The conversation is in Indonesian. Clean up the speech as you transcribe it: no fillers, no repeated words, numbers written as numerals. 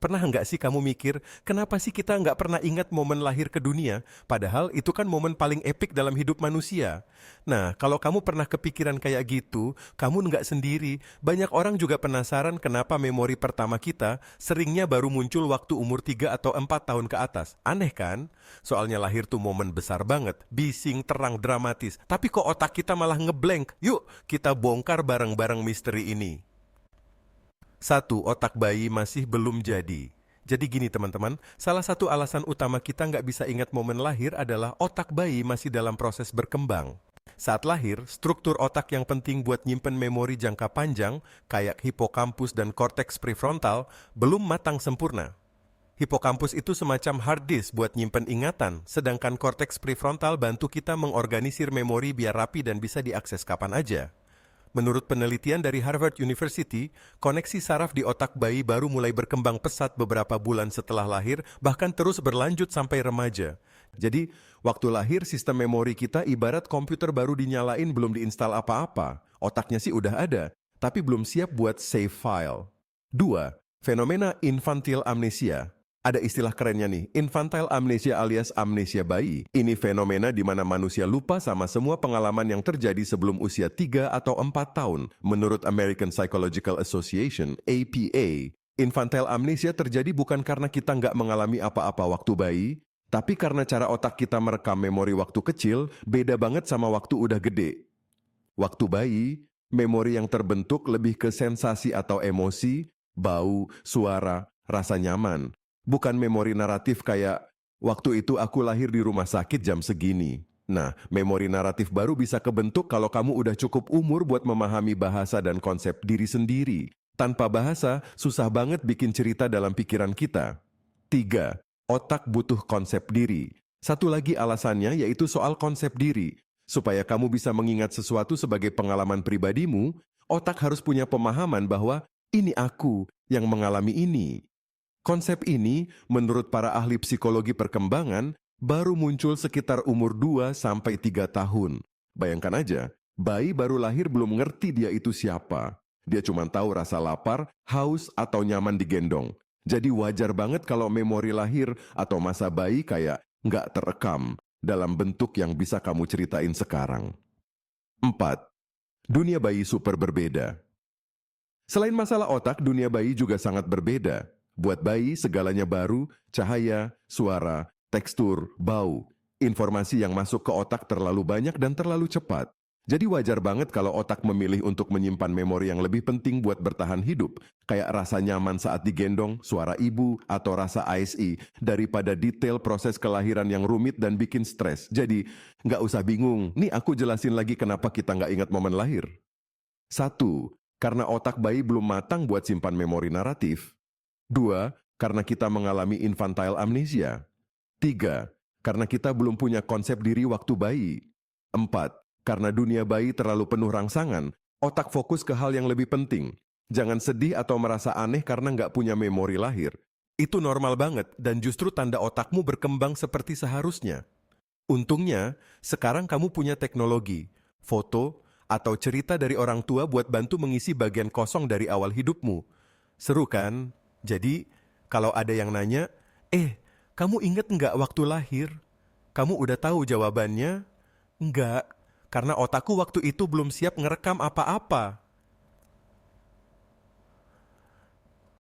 Pernah nggak sih kamu mikir, kenapa sih kita nggak pernah ingat momen lahir ke dunia? Padahal itu kan momen paling epik dalam hidup manusia. Nah, kalau kamu pernah kepikiran kayak gitu, kamu nggak sendiri. Banyak orang juga penasaran kenapa memori pertama kita seringnya baru muncul waktu umur 3 atau 4 tahun ke atas. Aneh kan? Soalnya lahir tuh momen besar banget, bising, terang, dramatis. Tapi kok otak kita malah ngeblank? Yuk, kita bongkar bareng-bareng misteri ini. Satu, otak bayi masih belum jadi. Jadi gini teman-teman, salah satu alasan utama kita nggak bisa ingat momen lahir adalah otak bayi masih dalam proses berkembang. Saat lahir, struktur otak yang penting buat nyimpen memori jangka panjang, kayak hipokampus dan korteks prefrontal, belum matang sempurna. Hipokampus itu semacam hard disk buat nyimpen ingatan, sedangkan korteks prefrontal bantu kita mengorganisir memori biar rapi dan bisa diakses kapan aja. Menurut penelitian dari Harvard University, koneksi saraf di otak bayi baru mulai berkembang pesat beberapa bulan setelah lahir, bahkan terus berlanjut sampai remaja. Jadi, waktu lahir sistem memori kita ibarat komputer baru dinyalain belum diinstal apa-apa. Otaknya sih udah ada, tapi belum siap buat save file. Dua, fenomena infantile amnesia. Ada istilah kerennya nih, infantile amnesia alias amnesia bayi. Ini fenomena di mana manusia lupa sama semua pengalaman yang terjadi sebelum usia 3 atau 4 tahun. Menurut American Psychological Association, APA, infantile amnesia terjadi bukan karena kita nggak mengalami apa-apa waktu bayi, tapi karena cara otak kita merekam memori waktu kecil beda banget sama waktu udah gede. Waktu bayi, memori yang terbentuk lebih ke sensasi atau emosi, bau, suara, rasa nyaman. Bukan memori naratif kayak, waktu itu aku lahir di rumah sakit jam segini. Nah, memori naratif baru bisa kebentuk kalau kamu udah cukup umur buat memahami bahasa dan konsep diri sendiri. Tanpa bahasa, susah banget bikin cerita dalam pikiran kita. Tiga, otak butuh konsep diri. Satu lagi alasannya yaitu soal konsep diri. Supaya kamu bisa mengingat sesuatu sebagai pengalaman pribadimu, otak harus punya pemahaman bahwa ini aku yang mengalami ini. Konsep ini, menurut para ahli psikologi perkembangan, baru muncul sekitar umur 2-3 tahun. Bayangkan aja, bayi baru lahir belum ngerti dia itu siapa. Dia cuma tahu rasa lapar, haus, atau nyaman digendong. Jadi wajar banget kalau memori lahir atau masa bayi kayak nggak terekam dalam bentuk yang bisa kamu ceritain sekarang. 4. Dunia bayi super berbeda. Selain masalah otak, dunia bayi juga sangat berbeda. Buat bayi, segalanya baru, cahaya, suara, tekstur, bau. Informasi yang masuk ke otak terlalu banyak dan terlalu cepat. Jadi wajar banget kalau otak memilih untuk menyimpan memori yang lebih penting buat bertahan hidup, kayak rasa nyaman saat digendong, suara ibu, atau rasa ASI, daripada detail proses kelahiran yang rumit dan bikin stres. Jadi, nggak usah bingung, nih aku jelasin lagi kenapa kita nggak ingat momen lahir. 1. Karena otak bayi belum matang buat simpan memori naratif. 2. Karena kita mengalami infantile amnesia. 3. Karena kita belum punya konsep diri waktu bayi. 4. Karena dunia bayi terlalu penuh rangsangan, otak fokus ke hal yang lebih penting. Jangan sedih atau merasa aneh karena nggak punya memori lahir. Itu normal banget dan justru tanda otakmu berkembang seperti seharusnya. Untungnya, sekarang kamu punya teknologi, foto, atau cerita dari orang tua buat bantu mengisi bagian kosong dari awal hidupmu. Seru kan? Jadi, kalau ada yang nanya, kamu inget nggak waktu lahir? Kamu udah tahu jawabannya? Enggak, karena otakku waktu itu belum siap ngerekam apa-apa.